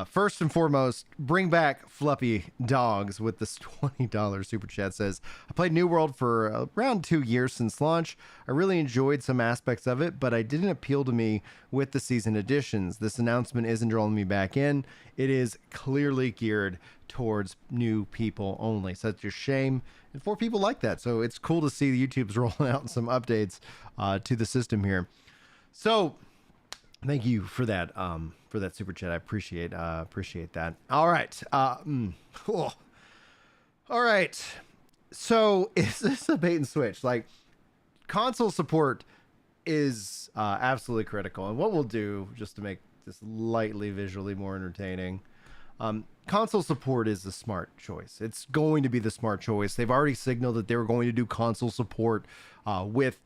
First and foremost, bring back Fluffy Dogs with this $20 super chat. Says, I played New World for around 2 years since launch. I really enjoyed some aspects of it, but it didn't appeal to me with the season additions. This announcement isn't drawing me back in. It is clearly geared towards new people only. Such a shame. And for people like that. So it's cool to see the YouTube's rolling out some updates to the system here. So thank you for that super chat. I appreciate that. All right. Cool. All right. So is this a bait and switch? Like, console support is absolutely critical. And what we'll do, just to make this lightly visually more entertaining, console support is the smart choice. It's going to be the smart choice. They've already signaled that they were going to do console support with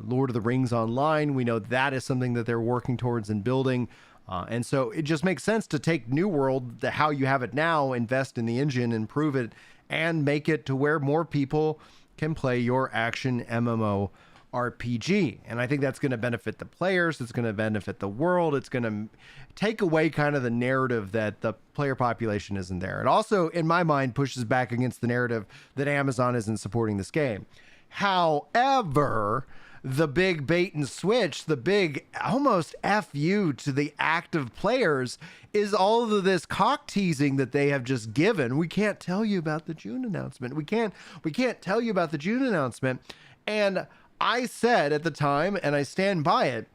Lord of the Rings Online. We know that is something that they're working towards and building. And so it just makes sense to take New World, how you have it now, invest in the engine, improve it, and make it to where more people can play your action MMO RPG. And I think that's going to benefit the players. It's going to benefit the world. It's going to take away kind of the narrative that the player population isn't there. It also, in my mind, pushes back against the narrative that Amazon isn't supporting this game. However, the big bait and switch, the big almost FU to the active players is all of this cock teasing that they have just given. We can't tell you about the June announcement. We can't tell you about the June announcement. And I said at the time, and I stand by it,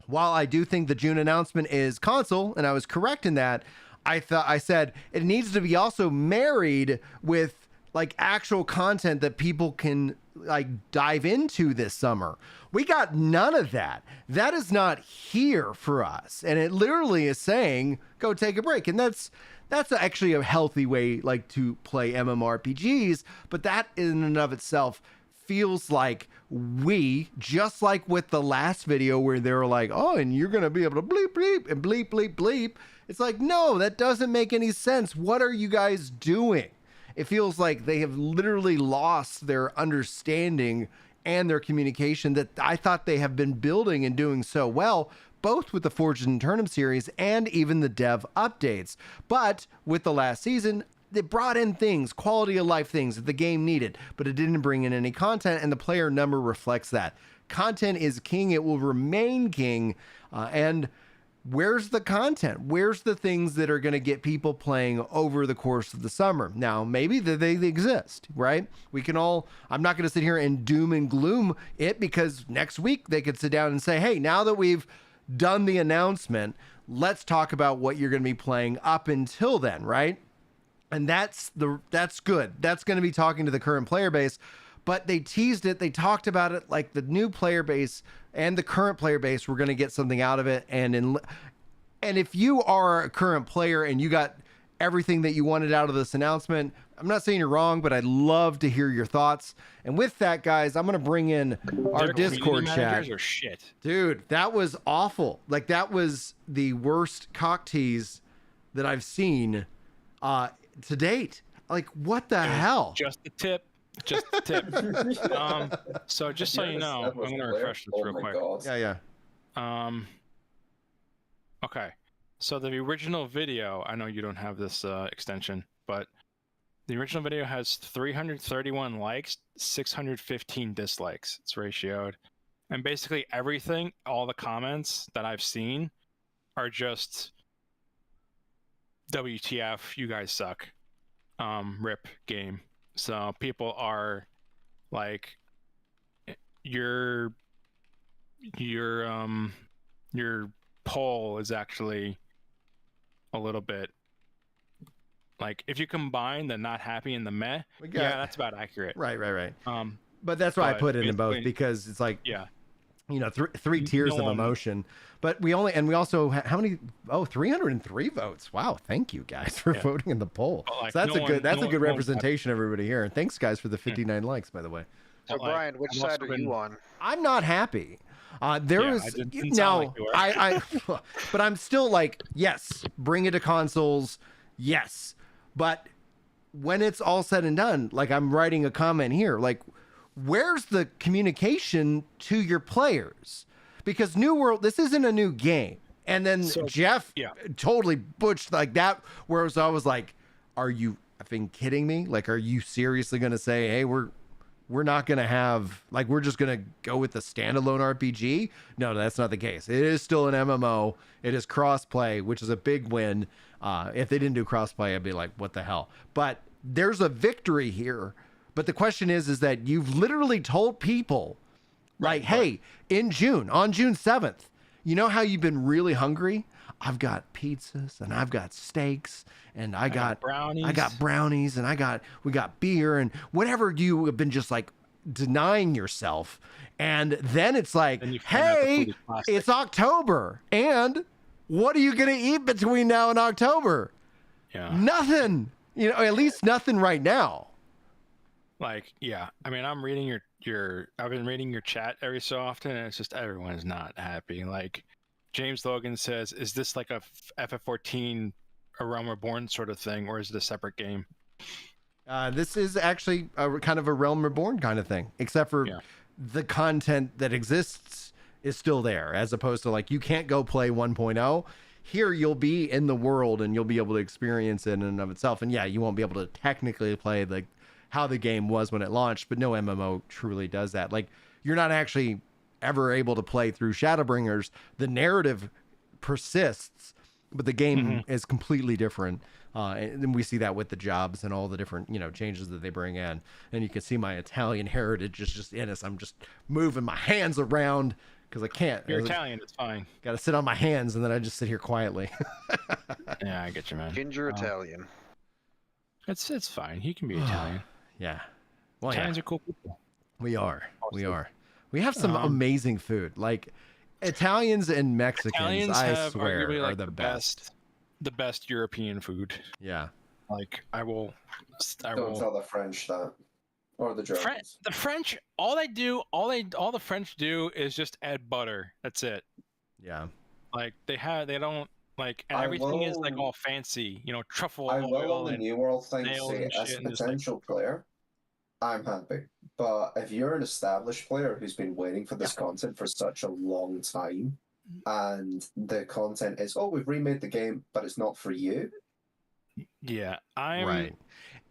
while I do think the June announcement is console, and I was correct in that, I said it needs to be also married with like actual content that people can like dive into this summer. We got none of that. That is not here for us. And it literally is saying, go take a break. And that's actually a healthy way like to play MMORPGs, but that in and of itself feels like just like with the last video where they were like, oh, and you're going to be able to bleep, bleep, and bleep, bleep, bleep. It's like, no, that doesn't make any sense. What are you guys doing? It feels like they have literally lost their understanding and their communication that I thought they have been building and doing so well, both with the Forged and Eternum series and even the dev updates. But with the last season, they brought in things, quality of life things that the game needed, but it didn't bring in any content, and the player number reflects that. Content is king. It will remain king. And where's the content? Where's the things that are going to get people playing over the course of the summer? Now, maybe they exist, right? We can all, I'm not going to sit here and doom and gloom it, because next week they could sit down and say, hey, now that we've done the announcement, let's talk about what you're going to be playing up until then, right? And that's good. That's going to be talking to the current player base. But they teased it. They talked about it like the new player base and the current player base were going to get something out of it. And if you are a current player and you got everything that you wanted out of this announcement, I'm not saying you're wrong, but I'd love to hear your thoughts. And with that, guys, I'm going to bring in our Discord chat. Are shit. Dude, that was awful. Like, that was the worst cock tease that I've seen to date. Like, what the hell? Just the tip. Just the tip. So just so you know, I'm going to refresh this real quick. Yeah. Okay. So the original video, I know you don't have this extension, but the original video has 331 likes, 615 dislikes. It's ratioed. And basically everything, all the comments that I've seen are just WTF, you guys suck. RIP game. So people are like, your poll is actually a little bit like, if you combine the not happy and the meh, yeah, that's about accurate. Right. But that's why I put it in both, because it's like, yeah, you know, three tiers of emotion. But we also how many? Oh, 303 votes. Wow, thank you guys for voting in the poll. Like, so that's a good representation of everybody here. And thanks, guys, for the 59 likes, by the way. So Brian, which side are you on? I'm not happy. But I'm still like, yes, bring it to consoles, yes. But when it's all said and done, like, I'm writing a comment here, like, where's the communication to your players? Because New World, this isn't a new game. And then Jeff totally butched like that, whereas I was like, are you effing kidding me? Like, are you seriously going to say, hey, we're not going to have, like, we're just going to go with the standalone RPG? No, that's not the case. It is still an MMO. It is crossplay, which is a big win. If they didn't do crossplay, I'd be like, what the hell? But there's a victory here. But the question is that you've literally told people, like, hey, on June 7th, you know how you've been really hungry? I've got pizzas and I've got steaks and I got brownies. I got brownies and we got beer and whatever you have been just like denying yourself. And then it's like, hey, it's October. And what are you going to eat between now and October? Yeah. Nothing. You know, at least nothing right now. Like, yeah. I mean, I'm reading I've been reading your chat every so often, and it's just everyone's not happy. Like, James Logan says, is this like a FF14 A Realm Reborn sort of thing, or is it a separate game? This is actually a kind of a Realm Reborn kind of thing, except for the content that exists is still there, as opposed to like, you can't go play 1.0. Here you'll be in the world and you'll be able to experience it in and of itself. And yeah, you won't be able to technically play like how the game was when it launched, but no MMO truly does that. Like, you're not actually ever able to play through Shadowbringers. The narrative persists, but the game is completely different. And then we see that with the jobs and all the different, changes that they bring in. And you can see my Italian heritage is just in us. I'm just moving my hands around because I can't. You're Italian, it's fine. Got to sit on my hands and then I just sit here quietly. Yeah, I get you, man. Ginger Italian. It's fine. He can be Italian. Yeah. Well, Italians are cool people. We are. We are. We have some amazing food. Like, Italians and Mexicans, I swear, are the best. The best European food. Yeah. Like, Don't tell the French that. Or the Germans. The French, all the French do is just add butter. That's it. Yeah. Like, they don't, like, and everything is like all fancy, truffle I oil. will on the New World thing say, as a and potential player, I'm happy. But if you're an established player who's been waiting for this content for such a long time, and the content is, we've remade the game, but it's not for you. Yeah, right.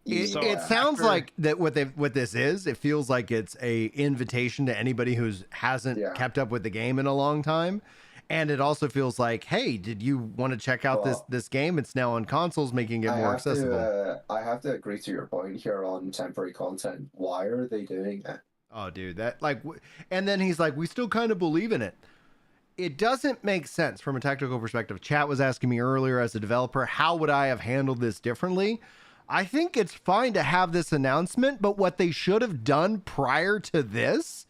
It sounds like that. What this is, it feels like it's a invitation to anybody who hasn't kept up with the game in a long time. And it also feels like, hey, did you want to check out this game? It's now on consoles, making it more accessible. I have to agree to your point here on temporary content. Why are they doing it? Oh, dude, and then he's like, we still kind of believe in it. It doesn't make sense from a technical perspective. Chat was asking me earlier, as a developer, how would I have handled this differently? I think it's fine to have this announcement, but what they should have done prior to this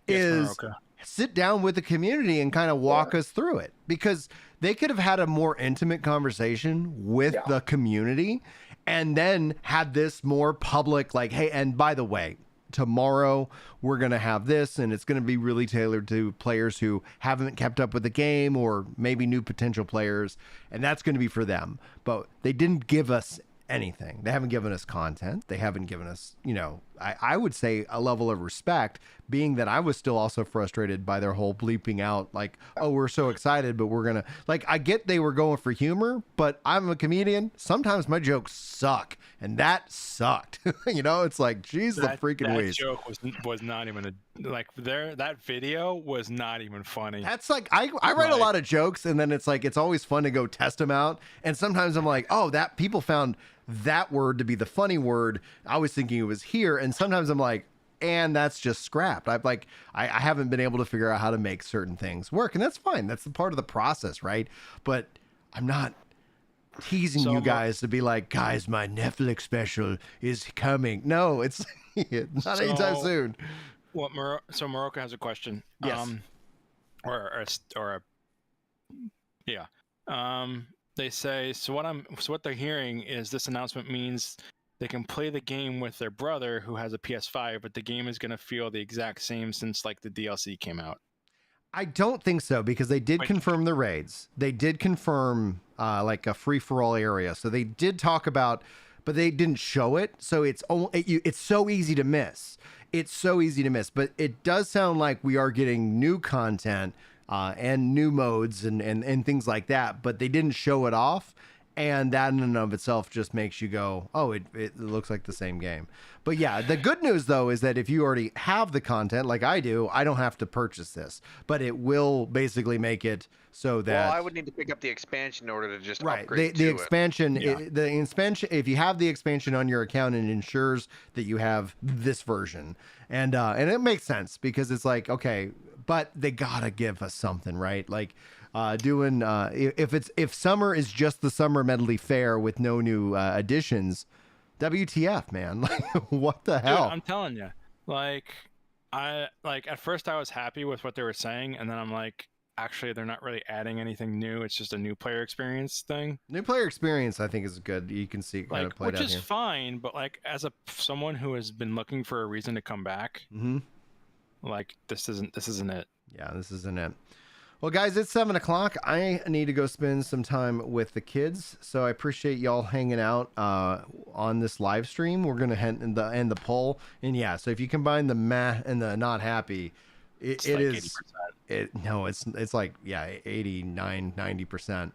is sit down with the community and kind of walk us through it, because they could have had a more intimate conversation with the community and then had this more public, like, hey, and by the way, tomorrow we're going to have this, and it's going to be really tailored to players who haven't kept up with the game or maybe new potential players, and that's going to be for them. But they didn't give us anything. They haven't given us content. They haven't given us, I would say, a level of respect, being that I was still also frustrated by their whole bleeping out, like, oh, we're so excited, but we're gonna, like, I get they were going for humor, but I'm a comedian. Sometimes my jokes suck, and that sucked. It's like, geez, the freaking that joke was not even that video was not even funny. That's like, I write a lot of jokes, and then it's like, it's always fun to go test them out, and sometimes I'm like, oh, that people found that word to be the funny word. I was thinking it was here, and sometimes I'm like, and that's just scrapped. I haven't been able to figure out how to make certain things work, and that's fine. That's the part of the process, right? But I'm not teasing you guys to be like, guys, my Netflix special is coming. No, it's not anytime soon. So Morocco has a question. Yes. They say, so what they're hearing is this announcement means they can play the game with their brother who has a PS5, but the game is going to feel the exact same since like the DLC came out. I don't think so, because they did confirm the raids. They did confirm like a free-for-all area. So they did talk about, but they didn't show it. So it's so easy to miss. It's so easy to miss. But it does sound like we are getting new content and new modes and things like that, but they didn't show it off. And that in and of itself just makes you go, oh, it looks like the same game. But yeah, the good news, though, is that if you already have the content like I do, I don't have to purchase this. But it will basically make it so that... Well, I would need to pick up the expansion in order to just right. upgrade The to expansion, it. the expansion, if you have the expansion on your account, it ensures that you have this version. And it makes sense because it's like, okay, but they got to give us something, right? Like... if summer is just the summer medley fair with no new additions, WTF, man? Like, what the hell? Dude, I'm telling you, at first I was happy with what they were saying, and then I'm like, actually, they're not really adding anything new. It's just a new player experience thing. New player experience, I think, is good. You can see it kind of played out here, which is fine. But as someone who has been looking for a reason to come back, this isn't it. Yeah, this isn't it. Well, guys, it's 7 o'clock. I need to go spend some time with the kids, so I appreciate y'all hanging out on this live stream. We're gonna end the poll, and yeah, so if you combine the meh and the not happy, it's like 89, 90%.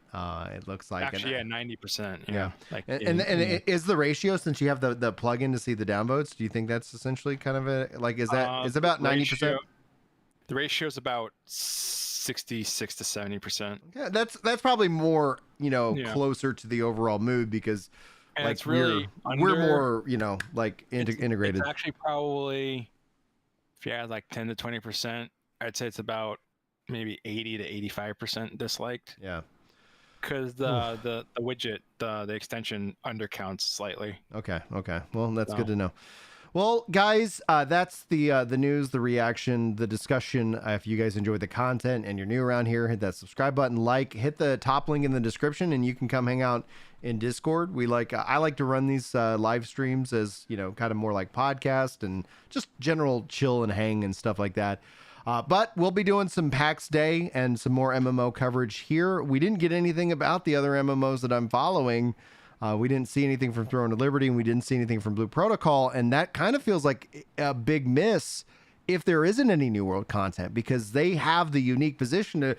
It looks like actually 90%. Yeah. And is the ratio, since you have the plugin to see the downvotes? Do you think that's essentially kind of is about 90%? The ratio is about 66 to 70%. Yeah, that's probably more, closer to the overall mood because it's really we're more, integrated. It's actually probably, if you add 10 to 20%, I'd say it's about maybe 80 to 85% disliked. Yeah. Because the widget, the extension undercounts slightly. Okay. Well, that's good to know. Well, guys, that's the news, the reaction, the discussion. If you guys enjoyed the content and you're new around here, hit that subscribe button, hit the top link in the description, and you can come hang out in Discord. I like to run these live streams as, kind of more like podcast and just general chill and hang and stuff like that. But we'll be doing some PAX Day and some more MMO coverage here. We didn't get anything about the other MMOs that I'm following. We didn't see anything from Throne of Liberty, and we didn't see anything from Blue Protocol, and that kind of feels like a big miss if there isn't any New World content, because they have the unique position to,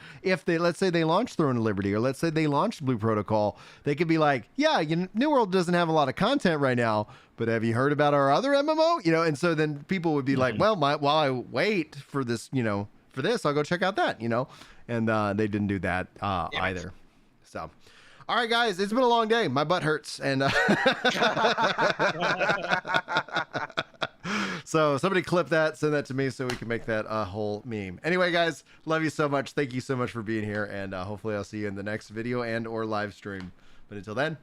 let's say they launch Throne of Liberty, or let's say they launch Blue Protocol, they could be like, yeah, New World doesn't have a lot of content right now, but have you heard about our other MMO? And so then people would be like, well, while I wait for this, for this, I'll go check out that, and they didn't do that either. So... All right, guys, it's been a long day. My butt hurts. And so somebody clip that, send that to me so we can make that a whole meme. Anyway, guys, love you so much. Thank you so much for being here. And hopefully I'll see you in the next video and or live stream. But until then,